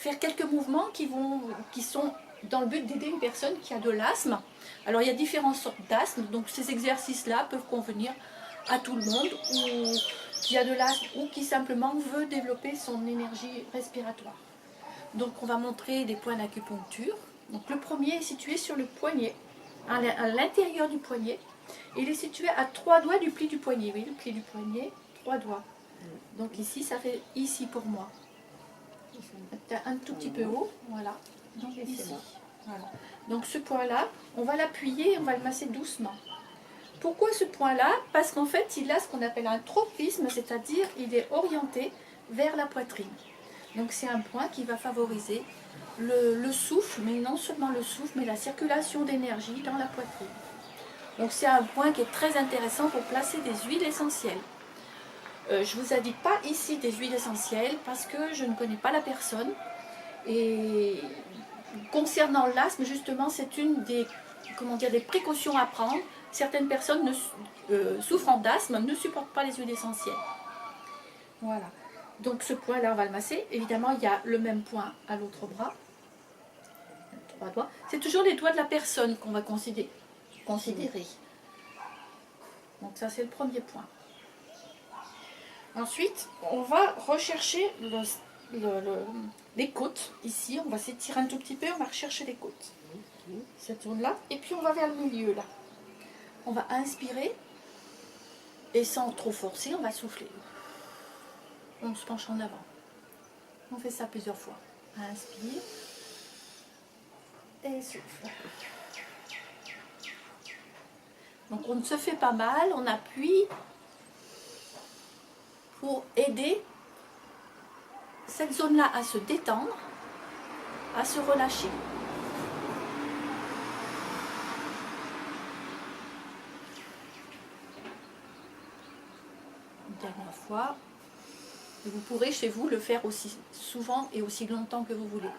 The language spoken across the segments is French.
faire quelques mouvements qui sont dans le but d'aider une personne qui a de l'asthme. Alors il y a différentes sortes d'asthme, donc ces exercices-là peuvent convenir à tout le monde, ou qui a de l'asthme ou qui simplement veut développer son énergie respiratoire. Donc on va montrer des points d'acupuncture. Donc le premier est situé sur le poignet, à l'intérieur du poignet. Et il est situé à 3 doigts du pli du poignet. Oui, le pli du poignet, 3 doigts. Donc ici, ça fait ici pour moi. Un tout petit peu haut, voilà. Donc ici. Voilà. Donc ce point-là, on va l'appuyer et on va le masser doucement. Pourquoi ce point-là? Parce qu'en fait, il a ce qu'on appelle un tropisme, c'est-à-dire il est orienté vers la poitrine. Donc c'est un point qui va favoriser le souffle, mais non seulement le souffle, mais la circulation d'énergie dans la poitrine. Donc c'est un point qui est très intéressant pour placer des huiles essentielles. Je ne vous indique pas ici des huiles essentielles parce que je ne connais pas la personne. Et concernant l'asthme, justement, c'est une des, des précautions à prendre. Certaines personnes souffrant d'asthme ne supportent pas les huiles essentielles. Voilà. Donc ce point-là, on va le masser. Évidemment, il y a le même point à l'autre bras. 3 doigts. C'est toujours les doigts de la personne qu'on va considérer. Donc ça, c'est le premier point. Ensuite, on va rechercher les côtes. Ici, on va s'étirer un tout petit peu, on va rechercher les côtes. Cette zone-là. Et puis, on va vers le milieu, là. On va inspirer. Et sans trop forcer, on va souffler. On se penche en avant. On fait ça plusieurs fois. Inspire. Et souffle. Donc, on ne se fait pas mal. On appuie pour aider cette zone-là à se détendre, à se relâcher. Une dernière fois. Et vous pourrez chez vous le faire aussi souvent et aussi longtemps que vous voulez.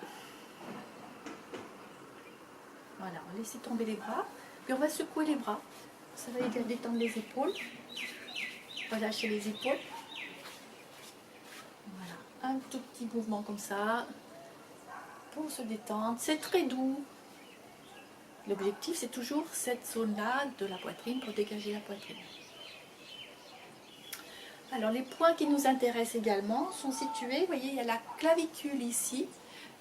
Voilà, on va laisser tomber les bras. Puis on va secouer les bras. Ça va aider à détendre les épaules. Relâcher les épaules. Voilà, un tout petit mouvement comme ça. Pour se détendre. C'est très doux. L'objectif, c'est toujours cette zone-là de la poitrine pour dégager la poitrine. Alors, les points qui nous intéressent également sont situés, vous voyez, il y a la clavicule ici,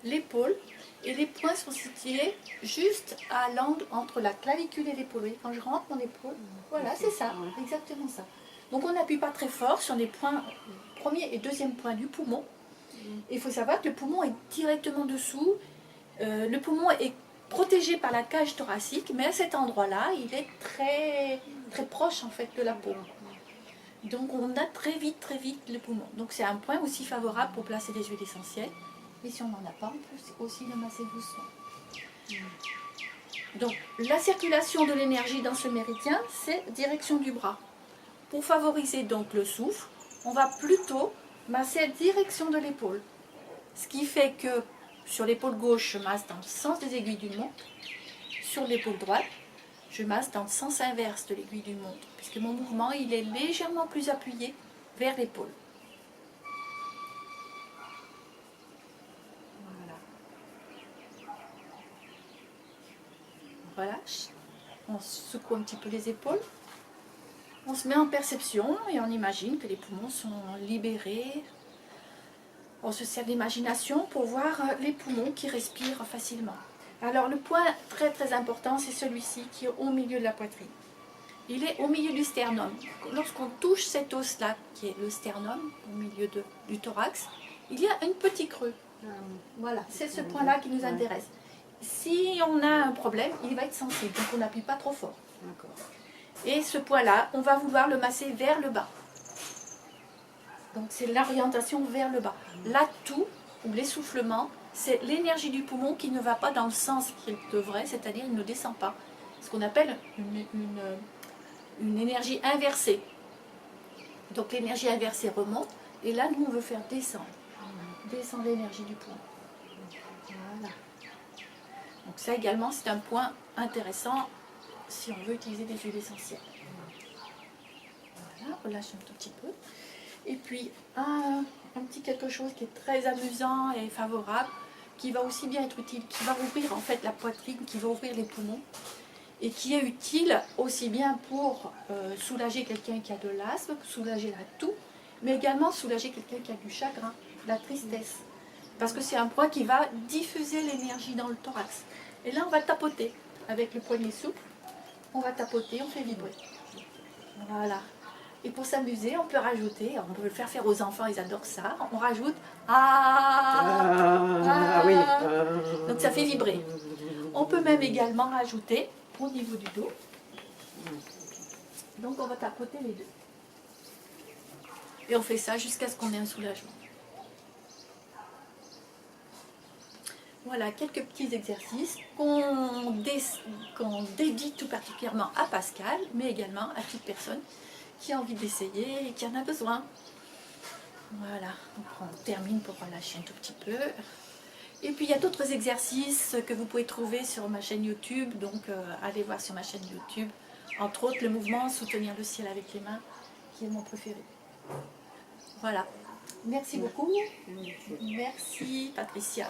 l'épaule, et les points sont situés juste à l'angle entre la clavicule et l'épaule. Quand je rentre mon épaule, voilà, c'est ça, exactement ça. Donc, on n'appuie pas très fort sur les points, premier et deuxième point du poumon. Il faut savoir que le poumon est directement dessous. Le poumon est protégé par la cage thoracique, mais à cet endroit-là, il est très, très proche en fait de la peau. Donc on a très vite le poumon. Donc c'est un point aussi favorable pour placer des huiles essentielles. Et si on n'en a pas, on peut aussi le masser doucement. Donc la circulation de l'énergie dans ce méridien, c'est direction du bras. Pour favoriser donc le souffle, on va plutôt masser à direction de l'épaule. Ce qui fait que sur l'épaule gauche, je masse dans le sens des aiguilles d'une montre. Sur l'épaule droite, je masse dans le sens inverse de l'aiguille d'une montre, puisque mon mouvement il est légèrement plus appuyé vers l'épaule. Voilà. On relâche, on secoue un petit peu les épaules, on se met en perception et on imagine que les poumons sont libérés. On se sert d'imagination pour voir les poumons qui respirent facilement. Alors le point très important, c'est celui-ci qui est au milieu de la poitrine. Il est au milieu du sternum. Lorsqu'on touche cet os-là, qui est le sternum, au milieu du thorax, il y a un petit creux. Voilà, c'est ce point-là qui nous intéresse. Si on a un problème, il va être sensible, donc on n'appuie pas trop fort. Et ce point-là, on va vouloir le masser vers le bas. Donc c'est l'orientation vers le bas. L'atout, ou l'essoufflement, c'est l'énergie du poumon qui ne va pas dans le sens qu'il devrait, c'est-à-dire il ne descend pas. Ce qu'on appelle une énergie inversée. Donc l'énergie inversée remonte, et là nous on veut faire descendre l'énergie du poumon. Voilà. Donc ça également c'est un point intéressant si on veut utiliser des huiles essentielles. Voilà, relâche un tout petit peu. Et puis un petit quelque chose qui est très amusant et favorable, qui va aussi bien être utile, qui va ouvrir en fait la poitrine, qui va ouvrir les poumons, et qui est utile aussi bien pour soulager quelqu'un qui a de l'asthme, soulager la toux, mais également soulager quelqu'un qui a du chagrin, de la tristesse. Parce que c'est un point qui va diffuser l'énergie dans le thorax. Et là, on va tapoter avec le poignet souple. On va tapoter, on fait vibrer. Voilà. Et pour s'amuser, on peut rajouter, on peut le faire aux enfants, ils adorent ça. On rajoute ah, oui. donc ça fait vibrer. On peut même également rajouter au niveau du dos. Donc on va tapoter les deux. Et on fait ça jusqu'à ce qu'on ait un soulagement. Voilà quelques petits exercices qu'on dédie tout particulièrement à Pascal, mais également à toute personne qui a envie d'essayer et qui en a besoin. Voilà, donc on termine pour relâcher un tout petit peu. Et puis il y a d'autres exercices que vous pouvez trouver sur ma chaîne YouTube, donc allez voir sur ma chaîne YouTube, entre autres le mouvement soutenir le ciel avec les mains, qui est mon préféré. Voilà, merci beaucoup. Merci Patricia.